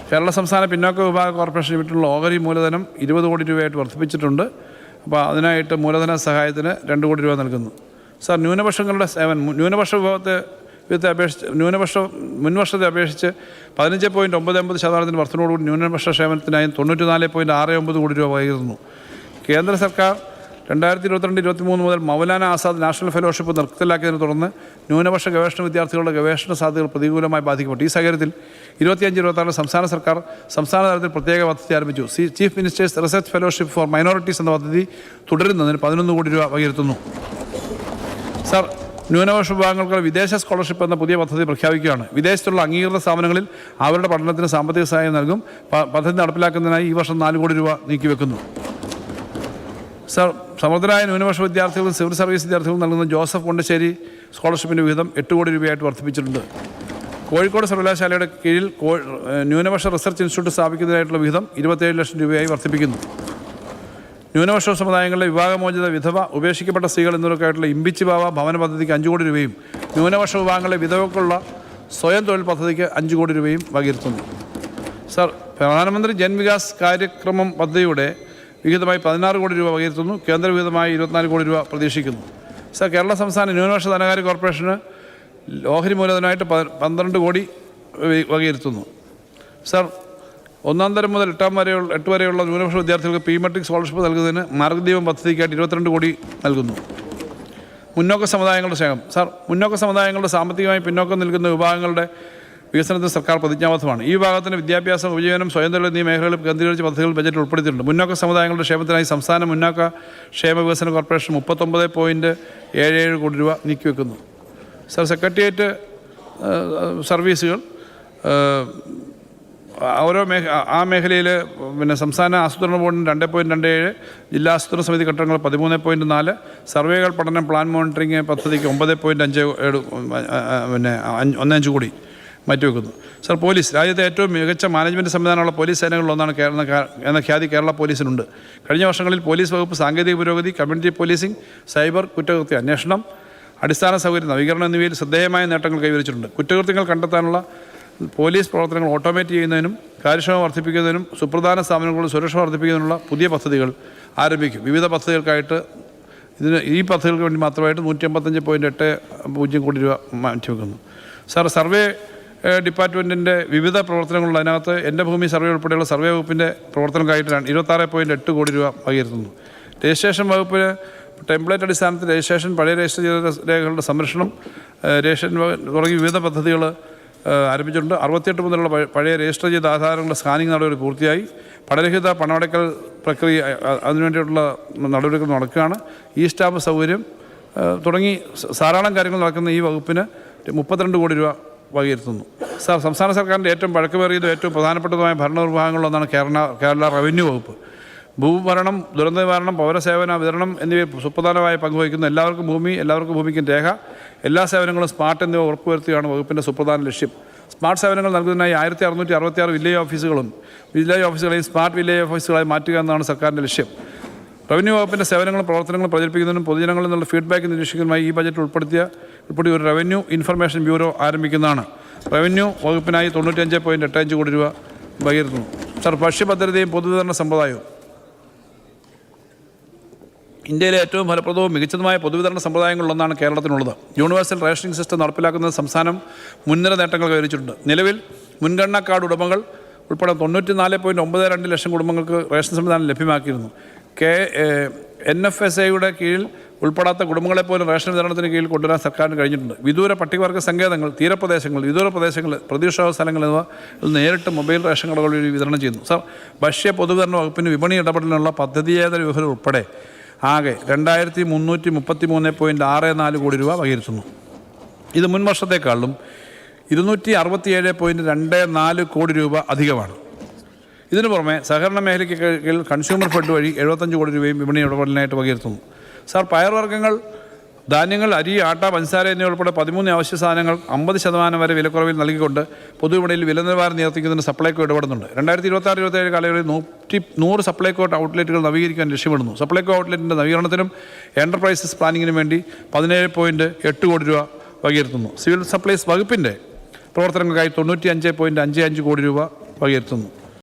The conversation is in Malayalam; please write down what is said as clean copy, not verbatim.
കേരള സംസ്ഥാന പിന്നോക്ക വിഭാഗ കോർപ്പറേഷൻ ലിമിറ്റിലുള്ള ഓഹരി മൂലധനം 20 കോടി രൂപയായിട്ട് വർദ്ധിപ്പിച്ചിട്ടുണ്ട്. അപ്പോൾ അതിനായിട്ട് മൂലധന സഹായത്തിന് 2 കോടി രൂപ നൽകുന്നു. സാർ, ന്യൂനപക്ഷങ്ങളുടെ സേവനം ന്യൂനപക്ഷ മുൻവർഷത്തെ അപേക്ഷിച്ച് 15.99% വർധനയോടുകൂടി ന്യൂനപക്ഷ ക്ഷേമത്തിനായി 94.69 കോടി രൂപ വൈകുന്നു. കേന്ദ്ര സർക്കാർ 2022-23 മുതൽ മൗലാന ആസാദ് നാഷണൽ ഫെലോഷിപ്പ് നിർത്തലാക്കിയതിനെ തുടർന്ന് ന്യൂനപക്ഷ ഗവേഷണ വിദ്യാർത്ഥികളുടെ ഗവേഷണ സാധ്യതകൾ പ്രതികൂലമായി ബാധിക്കപ്പെട്ടു. ഈ സാഹചര്യത്തിൽ 25-26 സംസ്ഥാന സർക്കാർ സംസ്ഥാന തലത്തിൽ പ്രത്യേക പദ്ധതി ആരംഭിച്ചു. Chief ministers research fellowship four minorities എന്ന പദ്ധതി തുടരുന്നതിന് 11 കോടി രൂപ വകയിരുത്തുന്നു. സാർ, ന്യൂനപക്ഷ വിഭാഗങ്ങൾക്ക് വിദേശ സ്കോളർഷിപ്പ് എന്ന പുതിയ പദ്ധതി പ്രഖ്യാപിക്കുകയാണ്. വിദേശത്തുള്ള അംഗീകൃത സ്ഥാപനങ്ങളിൽ അവരുടെ പഠനത്തിന് സാമ്പത്തിക സഹായം നൽകും. പദ്ധതി നടപ്പിലാക്കുന്നതിനായി ഈ വർഷം 4 കോടി രൂപ നീക്കിവെക്കുന്നു. സാർ, സമർത്ഥരായ ന്യൂനപക്ഷ വിദ്യാർത്ഥികളും സിവിൽ സർവീസ് വിദ്യാർത്ഥികളും നൽകുന്ന ജോസഫ് കൊണ്ടശ്ശേരി സ്കോളർഷിപ്പിൻ്റെ വിഹിതം 8 കോടി രൂപയായിട്ട് വർദ്ധിപ്പിച്ചിട്ടുണ്ട്. കോഴിക്കോട് സർവകലാശാലയുടെ കീഴിൽ ന്യൂനപക്ഷ റിസർച്ച് ഇൻസ്റ്റിറ്റ്യൂട്ട് സ്ഥാപിക്കുന്നതിനായിട്ടുള്ള വിഹിതം 27 ലക്ഷം രൂപയായി വർദ്ധിപ്പിക്കുന്നു. ന്യൂനപക്ഷ സമുദായങ്ങളിലെ വിവാഹമോചിത വിധവ, ഉപേക്ഷിക്കപ്പെട്ട സ്ത്രീകൾ എന്നിവർക്കായിട്ടുള്ള ഇമ്പിച്ചി ബാവ ഭവന പദ്ധതിക്ക് 5 കോടി രൂപയും ന്യൂനപക്ഷ വിഭാഗങ്ങളിലെ വിധവക്കുള്ള സ്വയം തൊഴിൽ പദ്ധതിക്ക് 5 കോടി രൂപയും വകയിരുത്തുന്നു. സാർ, പ്രധാനമന്ത്രി ജൻ വികാസ് കാര്യക്രമം പദ്ധതിയുടെ വിഹിതമായി 16 കോടി രൂപ വകയിരുത്തുന്നു. കേന്ദ്ര വിഹിതമായി 24 കോടി രൂപ പ്രതീക്ഷിക്കുന്നു. സാർ, കേരള സംസ്ഥാന ന്യൂനപക്ഷ ധനകാര്യ കോർപ്പറേഷന് ഓഹരി മൂലധനമായിട്ട് 12 കോടി വകയിരുത്തുന്നു. സാർ, 1ാം തരം മുതൽ 8 വരെയുള്ള ന്യൂനപക്ഷ വിദ്യാർത്ഥികൾക്ക് പ്രീമെട്രിക് സ്കോളർഷിപ്പ് നൽകുന്നതിന് മാർഗ്ഗദീപം പദ്ധതിക്കായിട്ട് 22 കോടി നൽകുന്നു. മുന്നോക്ക സമുദായങ്ങളുടെ ക്ഷേമം. സാർ, മുന്നോക്ക സമുദായങ്ങളുടെ സാമ്പത്തികമായി പിന്നോക്കം നിൽക്കുന്ന വിഭാഗങ്ങളുടെ വികസനത്തിന് സർക്കാർ പ്രതിജ്ഞാബദ്ധമാണ്. ഈ വിഭാഗത്തിന് വിദ്യാഭ്യാസം, ഉപജീവനം, സ്വയം തൊഴിൽ എന്നീ മേഖലകളിൽ കേന്ദ്രീകരിച്ച പദ്ധതികൾ ബജറ്റിൽ ഉൾപ്പെടുത്തിയിട്ടുണ്ട്. മുന്നോക്ക സമുദായങ്ങളുടെ ക്ഷേമത്തിനായി സംസ്ഥാന മുന്നോക്ക ക്ഷേമ വികസന കോർപ്പറേഷൻ 39.77 കോടി രൂപ നീക്കിവെക്കുന്നു. സാർ, സെക്രട്ടേറിയറ്റ് സർവീസുകൾ ഓരോ മേഖലയിൽ സംസ്ഥാന ആസൂത്രണ ബോർഡിന് 2.27, ജില്ലാ ആസൂത്രണ സമിതി കെട്ടിടങ്ങൾ 13.4, സർവേകൾ പഠനം പ്ലാൻ മോണിറ്ററിംഗ് പദ്ധതിക്ക് 9.15 കോടി മാറ്റിവെക്കുന്നു. Sir, police. രാജ്യത്തെ ഏറ്റവും മികച്ച മാനേജ്മെൻറ്റ് സംവിധാനമുള്ള പോലീസ് സേനകളിലൊന്നാണ് എന്ന ഖ്യാതി കേരള പോലീസിനുണ്ട്. കഴിഞ്ഞ വർഷങ്ങളിൽ പോലീസ് വകുപ്പ് സാങ്കേതിക പുരോഗതി, കമ്മ്യൂണിറ്റി പോലീസിംഗ്, സൈബർ കുറ്റകൃത്യ അന്വേഷണം, അടിസ്ഥാന സൗകര്യ നവീകരണം എന്നിവയിൽ ശ്രദ്ധേയമായ നേട്ടങ്ങൾ കൈവരിച്ചിട്ടുണ്ട്. കുറ്റകൃത്യങ്ങൾ കണ്ടെത്താനുള്ള പോലീസ് പ്രവർത്തനങ്ങൾ ഓട്ടോമേറ്റ് ചെയ്യുന്നതിനും കാര്യക്ഷമത വർദ്ധിപ്പിക്കുന്നതിനും സുപ്രധാന സ്ഥാപനങ്ങളുടെ സുരക്ഷ വർദ്ധിപ്പിക്കുന്നതിനുള്ള പുതിയ പദ്ധതികൾ ആരംഭിക്കും. വിവിധ പദ്ധതികൾക്കായിട്ട് ഈ പദ്ധതികൾക്ക് വേണ്ടി മാത്രമായിട്ട് 155.80 കോടി രൂപ മാറ്റിവെക്കുന്നു. സാർ, സർവേ ഡിപ്പാർട്ട്മെൻറ്റിൻ്റെ വിവിധ പ്രവർത്തനങ്ങളുള്ള അതിനകത്ത് എൻ്റെ ഭൂമി സർവേ ഉൾപ്പെടെയുള്ള സർവേ വകുപ്പിൻ്റെ പ്രവർത്തനങ്ങൾക്കായിട്ട് 26.8 കോടി രൂപ വകയിരുത്തുന്നു. രജിസ്ട്രേഷൻ വകുപ്പിന് ടെംപ്ലേറ്റ് അടിസ്ഥാനത്തിൽ രജിസ്ട്രേഷൻ, പഴയ രജിസ്റ്റർ ചെയ്ത രേഖകളുടെ സംരക്ഷണം, രജിസ്ട്രേഷൻ തുടങ്ങി വിവിധ പദ്ധതികൾ ആരംഭിച്ചിട്ടുണ്ട്. 68 മുതലുള്ള പഴയ രജിസ്റ്റർ ചെയ്ത ആധാരങ്ങളുടെ സ്കാനിങ് നടപടി പൂർത്തിയായി. പണരഹിത പണമടയ്ക്കൽ പ്രക്രിയ അതിനുവേണ്ടിയിട്ടുള്ള നടപടികൾ നടക്കുകയാണ്. ഈ സ്റ്റാമ്പ് സൗകര്യം തുടങ്ങി ധാരാളം കാര്യങ്ങൾ നടക്കുന്ന ഈ വകുപ്പിന് 32 കോടി രൂപ വകയിരുത്തുന്നു. സാർ, സംസ്ഥാന സർക്കാരിൻ്റെ ഏറ്റവും പഴക്കമേറിയതും ഏറ്റവും പ്രധാനപ്പെട്ടതുമായ ഭരണനിർവഹണങ്ങളിലൊന്നാണ് കേരള റവന്യൂ വകുപ്പ്. ഭൂഭരണം, ദുരന്ത നിവാരണം, പൗരസേവന വിതരണം എന്നിവ സുപ്രധാനമായ പങ്കുവഹിക്കുന്നു. എല്ലാവർക്കും ഭൂമിക്കും രേഖ, എല്ലാ സേവനങ്ങളും സ്മാർട്ട് എന്നിവ ഉറപ്പുവരുത്തുകയാണ് വകുപ്പിൻ്റെ സുപ്രധാന ലക്ഷ്യം. സ്മാർട്ട് സേവനങ്ങൾ നൽകുന്നതിനായി 1666 വില്ലേജ് ഓഫീസുകളെയും സ്മാർട്ട് വില്ലേജ് ഓഫീസുകളായി മാറ്റുക എന്നതാണ് സർക്കാരിൻ്റെ ലക്ഷ്യം. റവന്യൂ വകുപ്പിൻ്റെ സേവനങ്ങളും പ്രവർത്തനങ്ങളും പ്രചരിപ്പിക്കുന്നതിനും പൊതുജനങ്ങളിൽ നിന്നുള്ള ഫീഡ്ബാക്ക് നിരീക്ഷിക്കുന്നതിനുമായി ഈ ബജറ്റിൽ ഉൾപ്പെടുത്തി ഒരു റവന്യൂ ഇൻഫർമേഷൻ ബ്യൂറോ ആരംഭിക്കുന്നതാണ്. റവന്യൂ വകുപ്പിനായി 95.85 കോടി രൂപ വകയിരുത്തുന്നു. സാർ, ഭക്ഷ്യഭദ്രതയും പൊതുവിതരണ സമ്പ്രദായവും. ഇന്ത്യയിലെ ഏറ്റവും ഫലപ്രദവും മികച്ചതുമായ പൊതുവിതരണ സമ്പ്രദായങ്ങളിലൊന്നാണ് കേരളത്തിനുള്ളത്. യൂണിവേഴ്സൽ റേഷനിംഗ് സിസ്റ്റം നടപ്പിലാക്കുന്ന സംസ്ഥാനം മുൻനിര നേട്ടങ്ങൾ കൈവരിച്ചിട്ടുണ്ട്. നിലവിൽ മുൻഗണനാ കാർഡ് ഉടമകൾ ഉൾപ്പെടെ 94.92 ലക്ഷം കുടുംബങ്ങൾക്ക് റേഷൻ സംവിധാനം ലഭ്യമാക്കിയിരുന്നു. NFSAയുടെ കീഴിൽ ഉൾപ്പെടാത്ത കുടുംബങ്ങളെപ്പോലും റേഷൻ വിതരണത്തിന് കീഴിൽ കൊണ്ടുവരാൻ സർക്കാരിന് കഴിഞ്ഞിട്ടുണ്ട്. വിദൂര പട്ടികവർഗ സങ്കേതങ്ങൾ, വിദൂര പ്രദേശങ്ങൾ, പ്രതീക്ഷാ സ്ഥലങ്ങൾ എന്നിവ നേരിട്ട് മൊബൈൽ റേഷൻ കടകൾ വഴി വിതരണം ചെയ്യുന്നു. സാർ, ഭക്ഷ്യ പൊതുവിതരണ വകുപ്പിന് വിപണി ഇടപെടലിനുള്ള പദ്ധതിയേതര വിവരം ഉൾപ്പെടെ ആകെ 2363.64 കോടി രൂപ വകയിരുത്തുന്നു. ഇത് മുൻ വർഷത്തേക്കാളും 267.24 കോടി രൂപ അധികമാണ്. ഇതിനു പുറമെ സഹകരണ മേഖലയ്ക്ക് കീഴിൽ കൺസ്യൂമർ ഫെഡ് വഴി 75 കോടി രൂപയും വിപണി ഇടപെടലിനായിട്ട് വകയിരുത്തുന്നു. സാർ, പയർവർഗ്ഗങ്ങൾ, ധാന്യങ്ങൾ, അരി, ആട്ട, പഞ്ചസാര എന്നിവ ഉൾപ്പെടെ 13 അവശ്യ സാധനങ്ങൾ 50% വരെ വിലക്കുറവിൽ നൽകിക്കൊണ്ട് പൊതുവിപണിയിൽ വില നിലവാരം നിയന്ത്രിക്കുന്നതിന് സപ്ലൈകോ ഇടപെടുന്നുണ്ട്. 2026-27 കാലയളവിൽ 100 സപ്ലൈകോ ഔട്ട്ലെറ്റുകൾ നവീകരിക്കാൻ ലക്ഷ്യമിടുന്നു. സപ്ലൈകോ ഔട്ട്ലെറ്റിൻ്റെ നവീകരണത്തിനും എൻ്റർപ്രൈസസ് പ്ലാനിങ്ങിനും വേണ്ടി 17.8 കോടി രൂപ വകയിരുത്തുന്നു. സിവിൽ സപ്ലൈസ് വകുപ്പിൻ്റെ പ്രവർത്തനങ്ങൾക്കായി 95.55 കോടി രൂപ വകയിരുത്തുന്നു.